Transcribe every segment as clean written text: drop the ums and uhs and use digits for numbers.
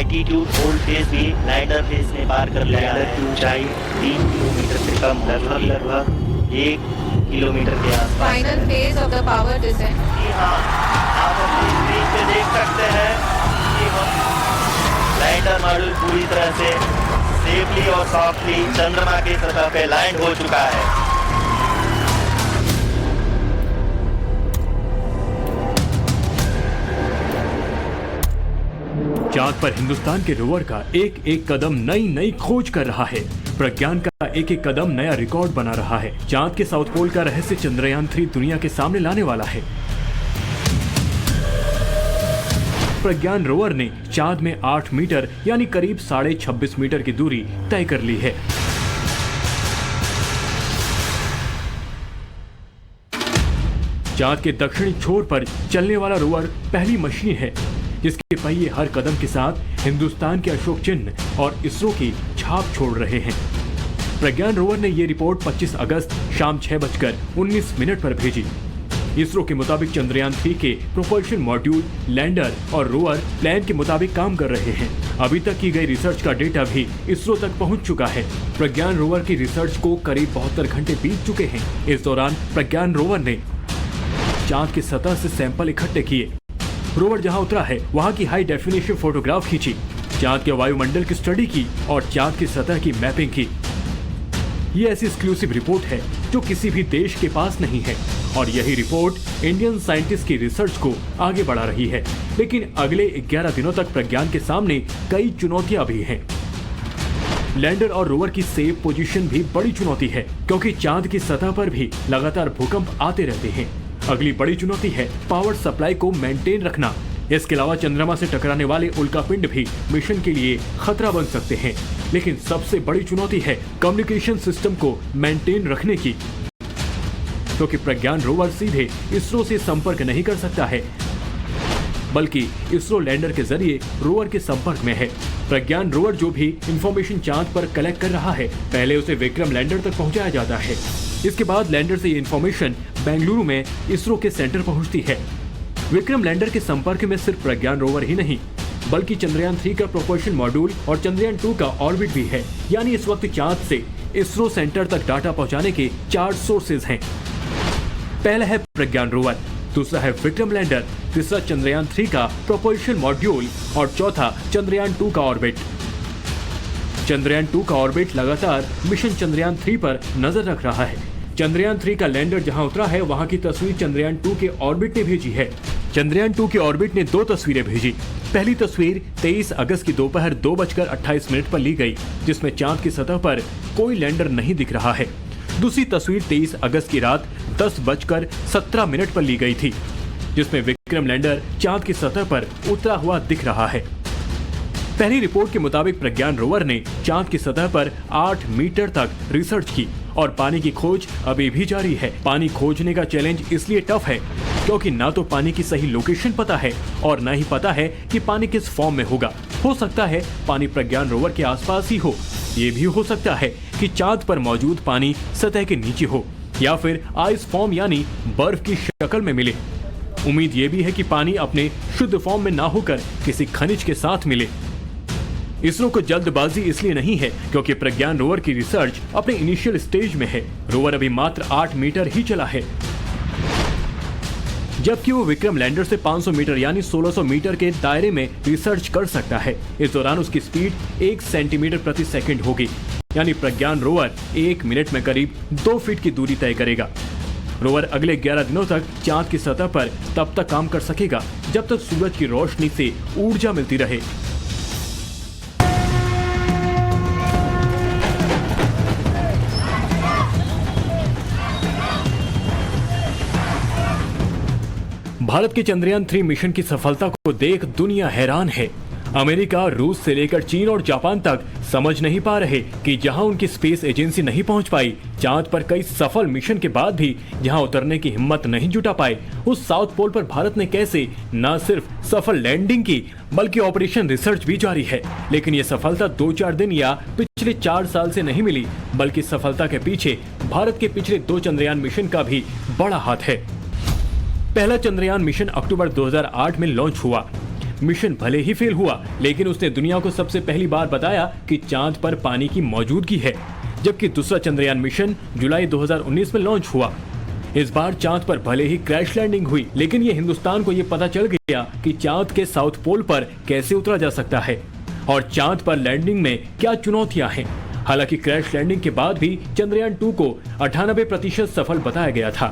Altitude hold phase भी lander phase ने पार कर लिया है। लैंडर की ऊंचाई 3 किलोमीटर से कम, लगभग 1 किलोमीटर के आसपास। Final phase of the power descent. जी हाँ, आप अपनी स्क्रीन पे देख सकते हैं कि लैंडर मॉड्यूल पूरी तरह से सेफली और सॉफ्टली चंद्रमा की सतह पे लैंड हो चुका है। चांद पर हिंदुस्तान के रोवर का एक एक कदम नई नई खोज कर रहा है। प्रज्ञान का एक एक कदम नया रिकॉर्ड बना रहा है। चांद के साउथ पोल का रहस्य चंद्रयान 3 दुनिया के सामने लाने वाला है। प्रज्ञान रोवर ने चांद में 8 मीटर यानी करीब 26.5 मीटर की दूरी तय कर ली है। चांद के दक्षिणी छोर पर चलने वाला रोवर पहली मशीन है जिसके पहिए हर कदम के साथ हिंदुस्तान के अशोक चिन्ह और इसरो की छाप छोड़ रहे हैं। प्रज्ञान रोवर ने यह रिपोर्ट 25 अगस्त शाम 6:19 पर भेजी। इसरो के मुताबिक चंद्रयान 3 के प्रोपल्शन मॉड्यूल, लैंडर और रोवर प्लान के मुताबिक काम कर रहे हैं। अभी तक की गई रिसर्च का डेटा भी इसरो तक पहुंच चुका है। प्रज्ञान रोवर की रिसर्च को करीब 72 घंटे बीत चुके हैं। इस दौरान प्रज्ञान रोवर ने चांद की सतह से सैंपल इकट्ठे किए। रोवर जहां उतरा है वहां की हाई डेफिनेशन फोटोग्राफ खींची, चांद के वायुमंडल की स्टडी की और चांद की सतह की मैपिंग की। ये ऐसी एक्सक्लूसिव रिपोर्ट है जो किसी भी देश के पास नहीं है और यही रिपोर्ट इंडियन साइंटिस्ट की रिसर्च को आगे बढ़ा रही है। लेकिन अगले 11 दिनों तक प्रज्ञान के सामने कई चुनौतियां भी हैं। लैंडर और रोवर की सेफ पोजीशन भी बड़ी चुनौती है क्योंकि चांद की सतह पर भी लगातार भूकंप आते रहते हैं। अगली बड़ी चुनौती है पावर सप्लाई को मेंटेन रखना। इसके अलावा चंद्रमा से टकराने वाले उल्कापिंड भी मिशन के लिए खतरा बन सकते हैं। लेकिन सबसे बड़ी चुनौती है कम्युनिकेशन सिस्टम को मेंटेन रखने की, क्योंकि प्रज्ञान रोवर सीधे इसरो से संपर्क नहीं कर सकता है बल्कि इसरो लैंडर के जरिए रोवर के संपर्क में है। प्रज्ञान रोवर जो भी इंफॉर्मेशन चांद पर कलेक्ट कर रहा है पहले उसे विक्रम लैंडर तक पहुंचाया जाता है। इसके बाद लैंडर से ये इंफॉर्मेशन बेंगलुरु में इसरो के सेंटर पहुंचती है। विक्रम लैंडर के संपर्क में सिर्फ प्रज्ञान रोवर ही नहीं बल्कि चंद्रयान 3 का प्रोपल्शन मॉड्यूल और चंद्रयान 2 का ऑर्बिट भी है। यानी इस वक्त चांद से इसरो सेंटर तक डाटा पहुंचाने के 4 सोर्सेज हैं। पहला है प्रज्ञान रोवर, दूसरा है विक्रम लैंडर, तीसरा चंद्रयान 3 का प्रोपल्शन मॉड्यूल और चौथा चंद्रयान 2 का ऑर्बिट। चंद्रयान 2 का ऑर्बिट लगातार मिशन चंद्रयान 3 पर नजर रख रहा है। चंद्रयान 3 का लैंडर जहां उतरा है वहां की तस्वीर चंद्रयान 2 के ऑर्बिट ने भेजी है। चंद्रयान 2 के ऑर्बिट ने 2 तस्वीरें भेजी। पहली तस्वीर 23 अगस्त की दोपहर 2:28 पर ली गई जिसमें चांद की सतह पर कोई लैंडर नहीं दिख रहा है। दूसरी तस्वीर 23 अगस्त की रात 10:17 पर ली गई थी जिसमें विक्रम लैंडर चांद की सतह पर उतरा हुआ दिख रहा है। पहली रिपोर्ट के मुताबिक प्रज्ञान रोवर ने चांद की सतह पर 8 मीटर तक रिसर्च की और पानी की खोज अभी भी जारी है। पानी खोजने का चैलेंज इसलिए टफ है क्योंकि ना तो पानी की सही लोकेशन पता है और ना ही पता है कि पानी किस फॉर्म में होगा। हो सकता है पानी प्रज्ञान रोवर के आसपास ही हो, ये भी हो सकता है कि चांद पर मौजूद पानी सतह के नीचे हो या फिर आइस फॉर्म यानी बर्फ की शक्ल में मिले। उम्मीद ये भी है कि पानी अपने शुद्ध फॉर्म में ना होकर किसी खनिज के साथ मिले। इसरो को जल्दबाजी इसलिए नहीं है क्योंकि प्रज्ञान रोवर की रिसर्च अपने इनिशियल स्टेज में है। रोवर अभी मात्र 8 मीटर ही चला है जबकि वो विक्रम लैंडर से 500 मीटर यानी 1600 मीटर के दायरे में रिसर्च कर सकता है। इस दौरान उसकी स्पीड 1 सेंटीमीटर प्रति सेकंड होगी यानी प्रज्ञान रोवर 1 मिनट में करीब 2 फीट की दूरी तय करेगा। रोवर अगले 11 दिनों तक चांद की सतह पर तब तक काम कर सकेगा जब तक सूरज की रोशनी से ऊर्जा मिलती रहे। भारत के चंद्रयान 3 मिशन की सफलता को देख दुनिया हैरान है। अमेरिका, रूस से लेकर चीन और जापान तक समझ नहीं पा रहे कि जहां उनकी स्पेस एजेंसी नहीं पहुंच पाई, चांद पर कई सफल मिशन के बाद भी जहां उतरने की हिम्मत नहीं जुटा पाए, उस साउथ पोल पर भारत ने कैसे न सिर्फ सफल लैंडिंग की बल्कि ऑपरेशन रिसर्च भी जारी है। लेकिन ये सफलता 2-4 दिन या पिछले 4 साल से नहीं मिली बल्कि सफलता के पीछे भारत के पिछले 2 चंद्रयान मिशन का भी बड़ा हाथ है। पहला चंद्रयान मिशन अक्टूबर 2008 में लॉन्च हुआ। मिशन भले ही फेल हुआ, लेकिन उसने दुनिया को सबसे पहली बार बताया कि चांद पर पानी की मौजूदगी है। जबकि दूसरा चंद्रयान मिशन जुलाई 2019 में लॉन्च हुआ। इस बार चांद पर भले ही क्रैश लैंडिंग हुई, लेकिन ये हिंदुस्तान को ये पता चल गया कि चांद के साउथ पोल पर कैसे उतरा जा सकता है और चांद पर लैंडिंग में क्या चुनौतियां हैं। हालांकि क्रैश लैंडिंग के बाद भी चंद्रयान 2 को 98% सफल बताया गया था।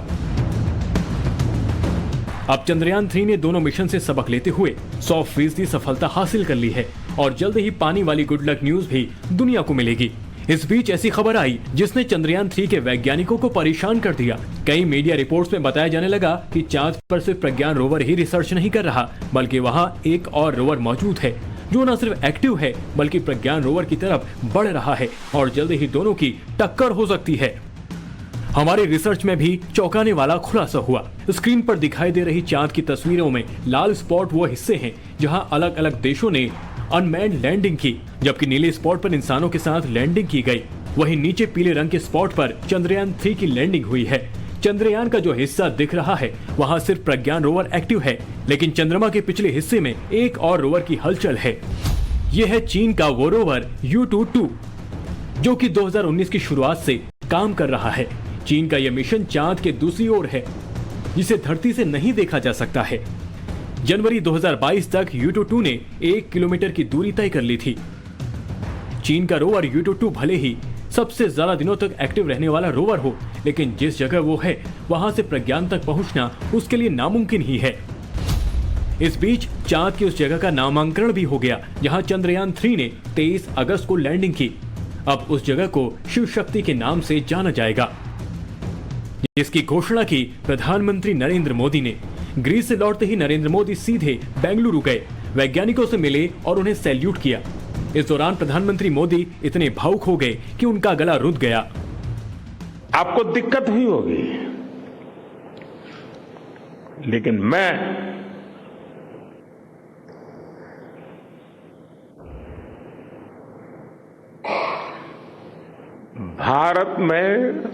अब चंद्रयान 3 ने दोनों मिशन से सबक लेते हुए 100% सफलता हासिल कर ली है और जल्द ही पानी वाली गुड लक न्यूज भी दुनिया को मिलेगी। इस बीच ऐसी खबर आई जिसने चंद्रयान 3 के वैज्ञानिकों को परेशान कर दिया। कई मीडिया रिपोर्ट्स में बताया जाने लगा कि चांद पर सिर्फ प्रज्ञान रोवर ही रिसर्च नहीं कर रहा, बल्कि वहां एक और रोवर मौजूद है जो न सिर्फ एक्टिव है बल्कि प्रज्ञान रोवर की तरफ बढ़ रहा है और जल्द ही दोनों की टक्कर हो सकती है। हमारी रिसर्च में भी चौंकाने वाला खुलासा हुआ। स्क्रीन पर दिखाई दे रही चांद की तस्वीरों में लाल स्पॉट वो हिस्से हैं जहां अलग अलग देशों ने अनमैन्ड लैंडिंग की, जबकि नीले स्पॉट पर इंसानों के साथ लैंडिंग की गई। वहीं नीचे पीले रंग के स्पॉट पर चंद्रयान 3 की लैंडिंग हुई है। चंद्रयान का जो हिस्सा दिख रहा है वहां सिर्फ प्रज्ञान रोवर एक्टिव है, लेकिन चंद्रमा के पिछले हिस्से में एक और रोवर की हलचल है। यह है चीन का वो रोवर Yutu-2 जो कि 2019 की शुरुआत से काम कर रहा है। चीन का यह मिशन चांद के दूसरी ओर है जिसे धरती से नहीं देखा जा सकता है। जनवरी 2022 तक Yutu-2 ने 1 किलोमीटर की दूरी तय कर ली थी। चीन का रोवर Yutu-2 भले ही सबसे ज्यादा दिनों तक एक्टिव रहने वाला रोवर हो, लेकिन जिस जगह वो है वहां से प्रज्ञान तक पहुंचना उसके लिए नामुमकिन ही है। इस बीच चांद की उस जगह का नामांकन भी हो गया जहां चंद्रयान 3 ने 23 अगस्त को लैंडिंग की। अब उस जगह को शिव शक्ति के नाम से जाना जाएगा, जिसकी घोषणा की प्रधानमंत्री नरेंद्र मोदी ने। ग्रीस से लौटते ही नरेंद्र मोदी सीधे बेंगलुरु गए, वैज्ञानिकों से मिले और उन्हें सैल्यूट किया। इस दौरान प्रधानमंत्री मोदी इतने भावुक हो गए कि उनका गला रुक गया। आपको दिक्कत हुई होगी, लेकिन मैं भारत में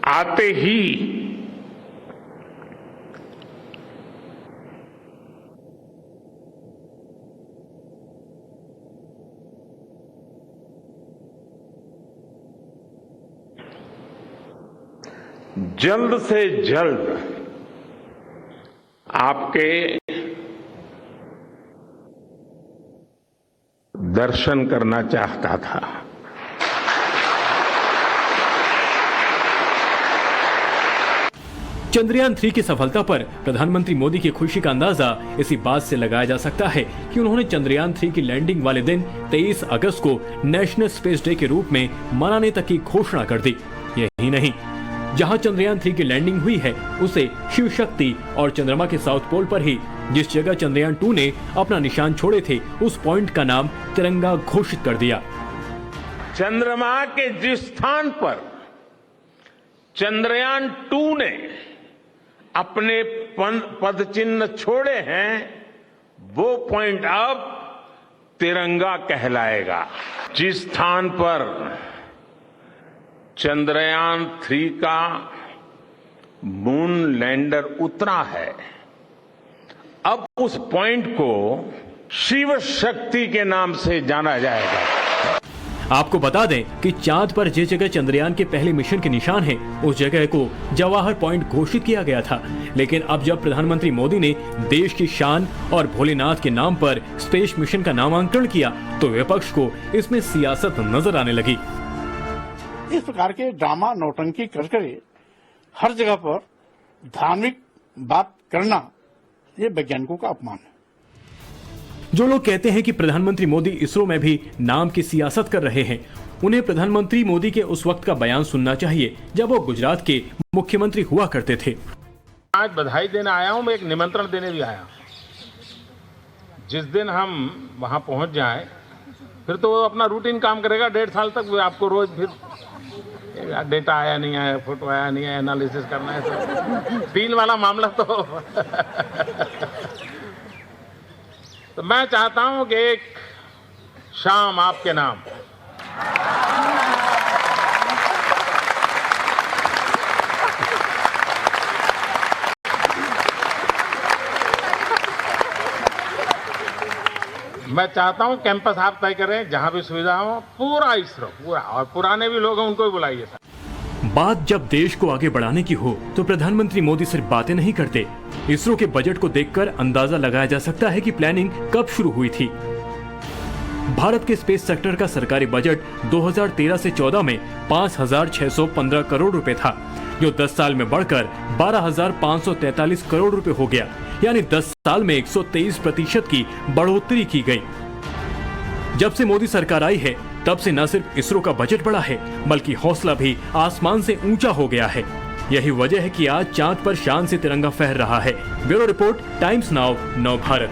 आते ही जल्द से जल्द आपके दर्शन करना चाहता था। चंद्रयान 3 की सफलता पर प्रधानमंत्री मोदी की खुशी का अंदाजा इसी बात से लगाया जा सकता है कि उन्होंने चंद्रयान 3 की लैंडिंग वाले दिन 23 अगस्त को नेशनल स्पेस डे के रूप में मनाने तक की घोषणा कर दी। यही नहीं, जहां चंद्रयान 3 की लैंडिंग हुई है उसे शिव शक्ति और चंद्रमा के साउथ पोल पर ही जिस जगह चंद्रयान 2 ने अपना निशान छोड़े थे उस पॉइंट का नाम तिरंगा घोषित कर दिया। चंद्रमा के जिस स्थान पर चंद्रयान 2 ने अपने पद चिन्ह छोड़े हैं वो पॉइंट अब तिरंगा कहलाएगा। जिस स्थान पर चंद्रयान 3 का मून लैंडर उतरा है, अब उस पॉइंट को शिव शक्ति के नाम से जाना जाएगा। आपको बता दें कि चांद पर जिस जगह चंद्रयान के पहले मिशन के निशान हैं, उस जगह को जवाहर पॉइंट घोषित किया गया था। लेकिन अब जब प्रधानमंत्री मोदी ने देश की शान और भोलेनाथ के नाम पर स्पेस मिशन का नामांकन किया तो विपक्ष को इसमें सियासत नजर आने लगी। इस प्रकार के ड्रामा नौटंकी करके हर जगह पर धार्मिक बात करना ये वैज्ञानिकों का अपमान है। जो लोग कहते हैं कि प्रधानमंत्री मोदी इसरो में भी नाम की सियासत कर रहे हैं, उन्हें प्रधानमंत्री मोदी के उस वक्त का बयान सुनना चाहिए जब वो गुजरात के मुख्यमंत्री हुआ करते थे। आज बधाई देने आया हूं, मैं एक निमंत्रण देने भी आया। जिस दिन हम वहां पहुंच जाए फिर तो वो अपना रूटीन काम करेगा 1.5 साल तक। आपको रोज फिर डेटा आया नहीं आया, फोटो आया नहीं आया, एनालिसिस करना है सब। 3 वाला मामला तो मैं चाहता हूं कि एक शाम आपके नाम मैं चाहता हूँ कैंपस आप तय करें, जहाँ भी सुविधा हो, पूरा इसरो पूरा, और पुराने भी लोग हैं उनको भी बुलाइए सर। बात जब देश को आगे बढ़ाने की हो तो प्रधानमंत्री मोदी सिर्फ बातें नहीं करते। इसरो के बजट को देखकर अंदाजा लगाया जा सकता है कि प्लानिंग कब शुरू हुई थी। भारत के स्पेस सेक्टर का सरकारी बजट 2013 से 14 में 5,615 करोड़ रुपए था, जो 10 साल में बढ़कर 12,543 करोड़ रुपए हो गया। यानी 10 साल में 123% की बढ़ोतरी की गई। जब से मोदी सरकार आई है तब से न सिर्फ इसरो का बजट बढ़ा है, बल्कि हौसला भी आसमान से ऊंचा हो गया है। यही वजह है कि आज चांद पर शान से तिरंगा फहर रहा है। ब्यूरो रिपोर्ट, टाइम्स नाउ, नव भारत।